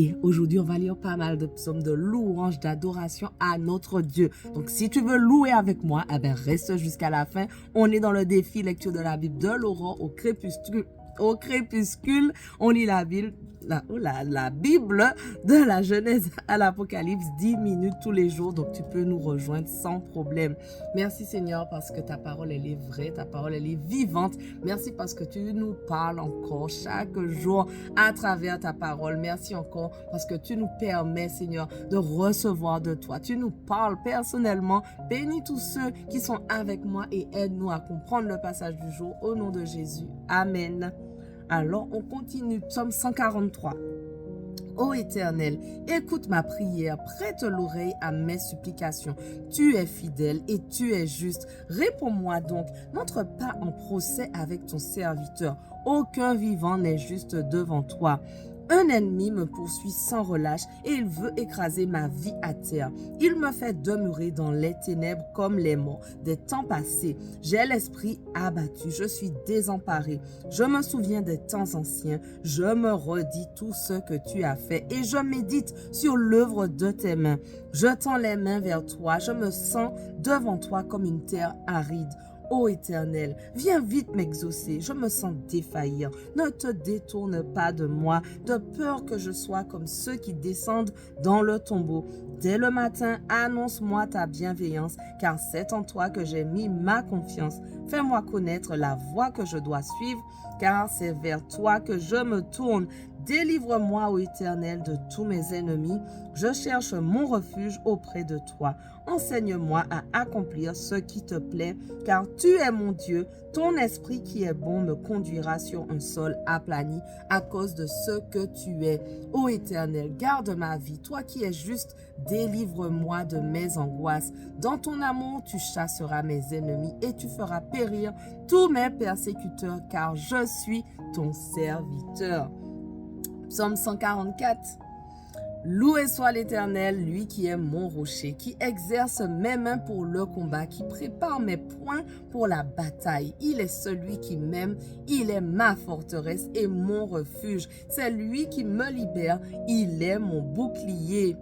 Et aujourd'hui, on va lire pas mal de psaumes de louange, d'adoration à notre Dieu. Donc, si tu veux louer avec moi, eh ben, reste jusqu'à la fin. On est dans le défi lecture de la Bible de l'aurore au crépuscule. Au crépuscule, on lit la Bible. La Bible de la Genèse à l'Apocalypse, 10 minutes tous les jours. Donc, tu peux nous rejoindre sans problème. Merci Seigneur parce que ta parole, elle est vraie, ta parole, elle est vivante. Merci parce que tu nous parles encore chaque jour à travers ta parole. Merci encore parce que tu nous permets, Seigneur, de recevoir de toi. Tu nous parles personnellement. Bénis tous ceux qui sont avec moi et aide-nous à comprendre le passage du jour. Au nom de Jésus. Amen. Alors, on continue. Psaume 143. Ô Éternel, écoute ma prière, prête l'oreille à mes supplications. Tu es fidèle et tu es juste. Réponds-moi donc, n'entre pas en procès avec ton serviteur. Aucun vivant n'est juste devant toi. Un ennemi me poursuit sans relâche et il veut écraser ma vie à terre. Il me fait demeurer dans les ténèbres comme les morts des temps passés. J'ai l'esprit abattu, je suis désemparé. Je me souviens des temps anciens, je me redis tout ce que tu as fait et je médite sur l'œuvre de tes mains. Je tends les mains vers toi, je me sens devant toi comme une terre aride. Ô Éternel, viens vite m'exaucer, je me sens défaillir. Ne te détourne pas de moi, de peur que je sois comme ceux qui descendent dans le tombeau. Dès le matin, annonce-moi ta bienveillance, car c'est en toi que j'ai mis ma confiance. Fais-moi connaître la voie que je dois suivre, car c'est vers toi que je me tourne. Délivre-moi, ô Éternel, de tous mes ennemis. Je cherche mon refuge auprès de toi. Enseigne-moi à accomplir ce qui te plaît, car tu es mon Dieu. Ton esprit qui est bon me conduira sur un sol aplani à cause de ce que tu es. Ô Éternel, garde ma vie. Toi qui es juste, délivre-moi de mes angoisses. Dans ton amour, tu chasseras mes ennemis et tu feras périr tous mes persécuteurs, car je suis ton serviteur. Psaume 144. Loué soit l'Éternel, lui qui est mon rocher, qui exerce mes mains pour le combat, qui prépare mes poings pour la bataille. Il est celui qui m'aime, il est ma forteresse et mon refuge. C'est lui qui me libère, il est mon bouclier.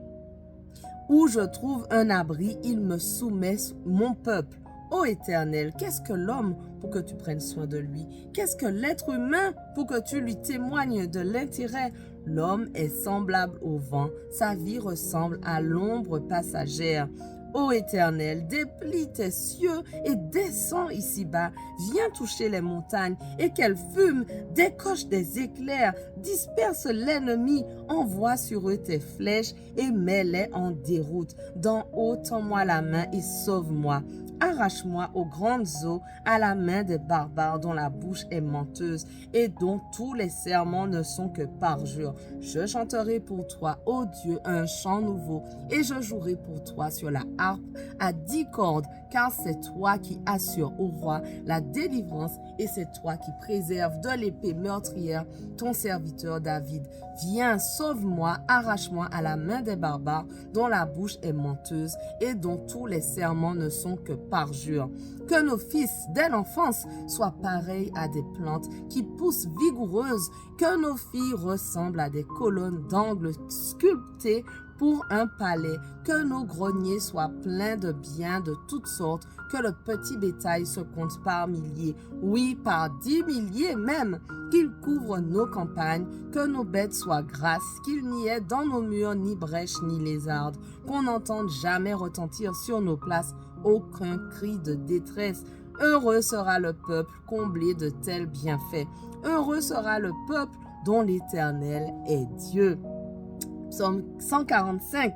Où je trouve un abri, il me soumet mon peuple. Ô Éternel, qu'est-ce que l'homme pour que tu prennes soin de lui? Qu'est-ce que l'être humain pour que tu lui témoignes de l'intérêt? L'homme est semblable au vent, sa vie ressemble à l'ombre passagère. Ô Éternel, déplie tes cieux et descends ici-bas. Viens toucher les montagnes et qu'elles fument, décoche des éclairs, disperse l'ennemi, envoie sur eux tes flèches et mets-les en déroute. D'en haut, tends-moi la main et sauve-moi. Arrache-moi aux grandes eaux, à la main des barbares dont la bouche est menteuse et dont tous les serments ne sont que parjures. Je chanterai pour toi, ô Dieu, un chant nouveau et je jouerai pour toi sur la harpe à 10 cordes, car c'est toi qui assures au roi la délivrance et c'est toi qui préserves de l'épée meurtrière ton serviteur David. Viens, sauve-moi, arrache-moi à la main des barbares dont la bouche est menteuse et dont tous les serments ne sont que parjure. Que nos fils, dès l'enfance, soient pareils à des plantes qui poussent vigoureuses, que nos filles ressemblent à des colonnes d'angles sculptées pour un palais, que nos greniers soient pleins de biens de toutes sortes, que le petit bétail se compte par milliers, oui, par 10 milliers même, qu'il couvre nos campagnes, que nos bêtes soient grasses, qu'il n'y ait dans nos murs ni brèches ni lézardes, qu'on n'entende jamais retentir sur nos places aucun cri de détresse. Heureux sera le peuple comblé de tels bienfaits. Heureux sera le peuple dont l'Éternel est Dieu. Psaume 145.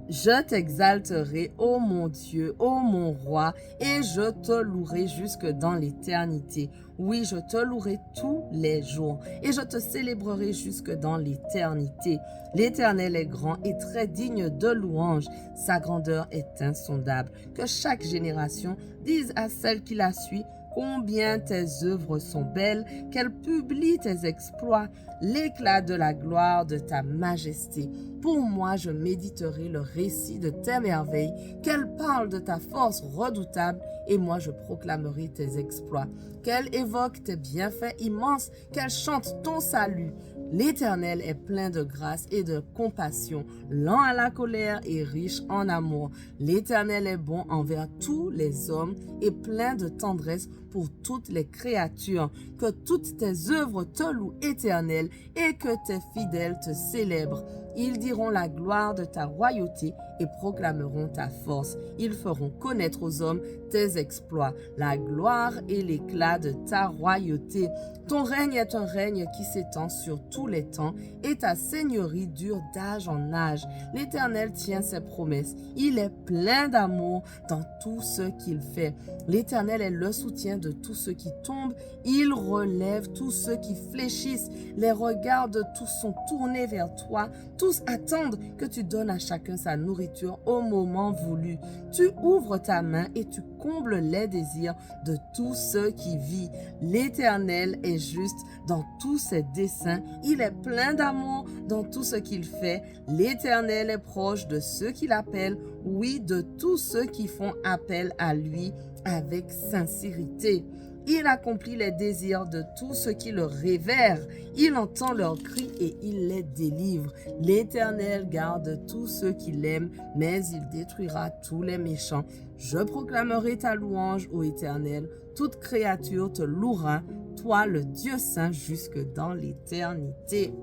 Je t'exalterai, ô mon Dieu, ô mon roi, et je te louerai jusque dans l'éternité. Oui, je te louerai tous les jours, et je te célébrerai jusque dans l'éternité. L'Éternel est grand et très digne de louange. Sa grandeur est insondable. Que chaque génération dise à celle qui la suit: combien tes œuvres sont belles, qu'elle publie tes exploits, l'éclat de la gloire de ta majesté. Pour moi, je méditerai le récit de tes merveilles, qu'elle parle de ta force redoutable, et moi je proclamerai tes exploits. Qu'elle évoque tes bienfaits immenses, qu'elle chante ton salut. L'Éternel est plein de grâce et de compassion, lent à la colère et riche en amour. L'Éternel est bon envers tous les hommes et plein de tendresse pour toutes les créatures. Que toutes tes œuvres te louent, Éternel, et que tes fidèles te célèbrent. Ils diront la gloire de ta royauté et proclameront ta force. Ils feront connaître aux hommes tes exploits, la gloire et l'éclat de ta royauté. Ton règne est un règne qui s'étend sur tous les temps et ta seigneurie dure d'âge en âge. L'Éternel tient ses promesses. Il est plein d'amour dans tout ce qu'il fait. L'Éternel est le soutien de tous ceux qui tombent. Il relève tous ceux qui fléchissent. Les regards de tous sont tournés vers toi. Tous attendent que tu donnes à chacun sa nourriture au moment voulu. Tu ouvres ta main et tu combles les désirs de tous ceux qui vivent. L'Éternel est juste dans tous ses desseins. Il est plein d'amour dans tout ce qu'il fait. L'Éternel est proche de ceux qui l'appellent, oui, de tous ceux qui font appel à lui avec sincérité. Il accomplit les désirs de tous ceux qui le révèrent. Il entend leurs cris et il les délivre. L'Éternel garde tous ceux qui l'aiment, mais il détruira tous les méchants. Je proclamerai ta louange, ô Éternel. Toute créature te louera, toi le Dieu saint, jusque dans l'éternité.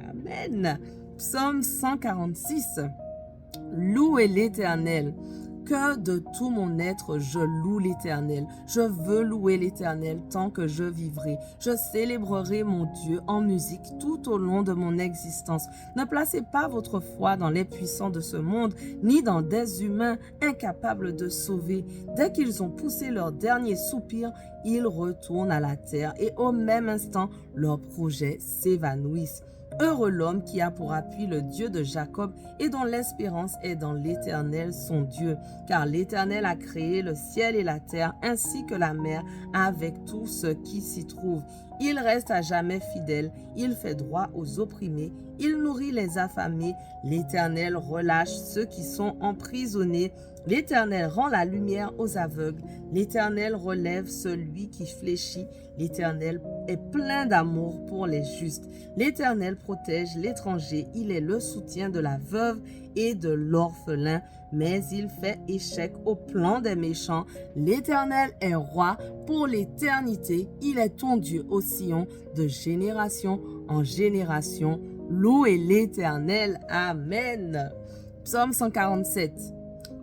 Amen. Psaume 146. Louez l'Éternel. Que de tout mon être, je loue l'Éternel. Je veux louer l'Éternel tant que je vivrai. Je célébrerai mon Dieu en musique tout au long de mon existence. Ne placez pas votre foi dans les puissants de ce monde, ni dans des humains incapables de sauver. Dès qu'ils ont poussé leur dernier soupir, ils retournent à la terre et au même instant, leurs projets s'évanouissent. Heureux l'homme qui a pour appui le Dieu de Jacob et dont l'espérance est dans l'Éternel son Dieu. Car l'Éternel a créé le ciel et la terre ainsi que la mer avec tout ce qui s'y trouve. Il reste à jamais fidèle, il fait droit aux opprimés, il nourrit les affamés. L'Éternel relâche ceux qui sont emprisonnés. L'Éternel rend la lumière aux aveugles. L'Éternel relève celui qui fléchit. L'Éternel est plein d'amour pour les justes. L'Éternel protège l'étranger. Il est le soutien de la veuve et de l'orphelin, mais il fait échec au plan des méchants. L'Éternel est roi pour l'éternité. Il est ton Dieu au Sion, de génération en génération. Louez l'Éternel. Amen. Psaume 147.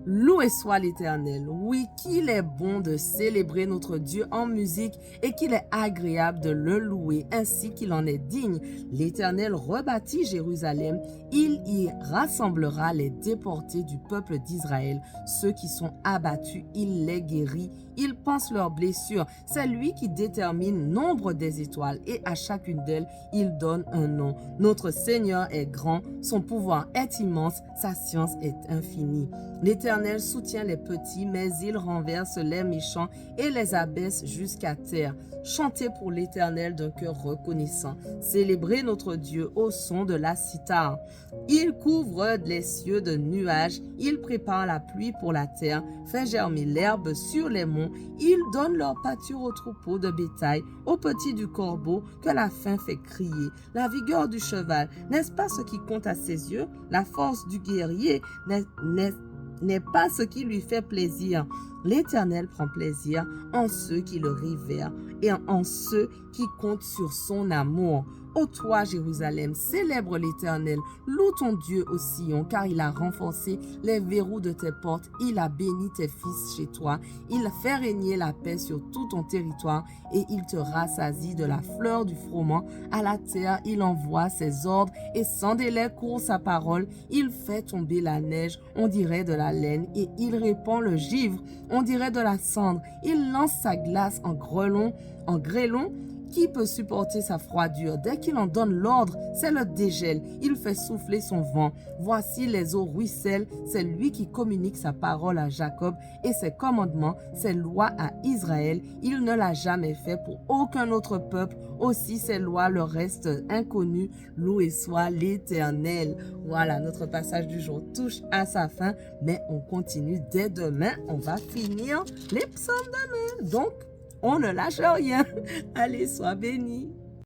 Loué soit l'Éternel. Oui, qu'il est bon de célébrer notre Dieu en musique et qu'il est agréable de le louer ainsi qu'il en est digne. L'Éternel rebâtit Jérusalem. Il y rassemblera les déportés du peuple d'Israël. Ceux qui sont abattus, il les guérit. Il pense leurs blessures. C'est lui qui détermine le nombre des étoiles et à chacune d'elles, il donne un nom. Notre Seigneur est grand, son pouvoir est immense, sa science est infinie. L'Éternel soutient les petits, mais il renverse les méchants et les abaisse jusqu'à terre. Chantez pour l'Éternel d'un cœur reconnaissant. Célébrez notre Dieu au son de la cithare. Il couvre les cieux de nuages. Il prépare la pluie pour la terre, fait germer l'herbe sur les monts. Il donne leur pâture aux troupeaux de bétail, aux petits du corbeau que la faim fait crier. La vigueur du cheval, n'est-ce pas ce qui compte à ses yeux? La force du guerrier n'est pas ce qui lui fait plaisir. L'Éternel prend plaisir en ceux qui le révèrent et en ceux qui comptent sur son amour. Ô toi, Jérusalem, célèbre l'Éternel, loue ton Dieu au Sion, car il a renforcé les verrous de tes portes, il a béni tes fils chez toi, il fait régner la paix sur tout ton territoire et il te rassasie de la fleur du froment. À la terre, il envoie ses ordres et sans délai court sa parole. Il fait tomber la neige, on dirait de la laine, et il répand le givre, on dirait de la cendre. Il lance sa glace en grêlon. Qui peut supporter sa froidure? Dès qu'il en donne l'ordre, c'est le dégel. Il fait souffler son vent. Voici les eaux ruissellent. C'est lui qui communique sa parole à Jacob et ses commandements, ses lois à Israël. Il ne l'a jamais fait pour aucun autre peuple. Aussi, ses lois leur restent inconnues. Loué soit l'Éternel. Voilà, notre passage du jour touche à sa fin, mais on continue dès demain. On va finir les psaumes demain. Donc, on ne lâche rien. Allez, sois bénis.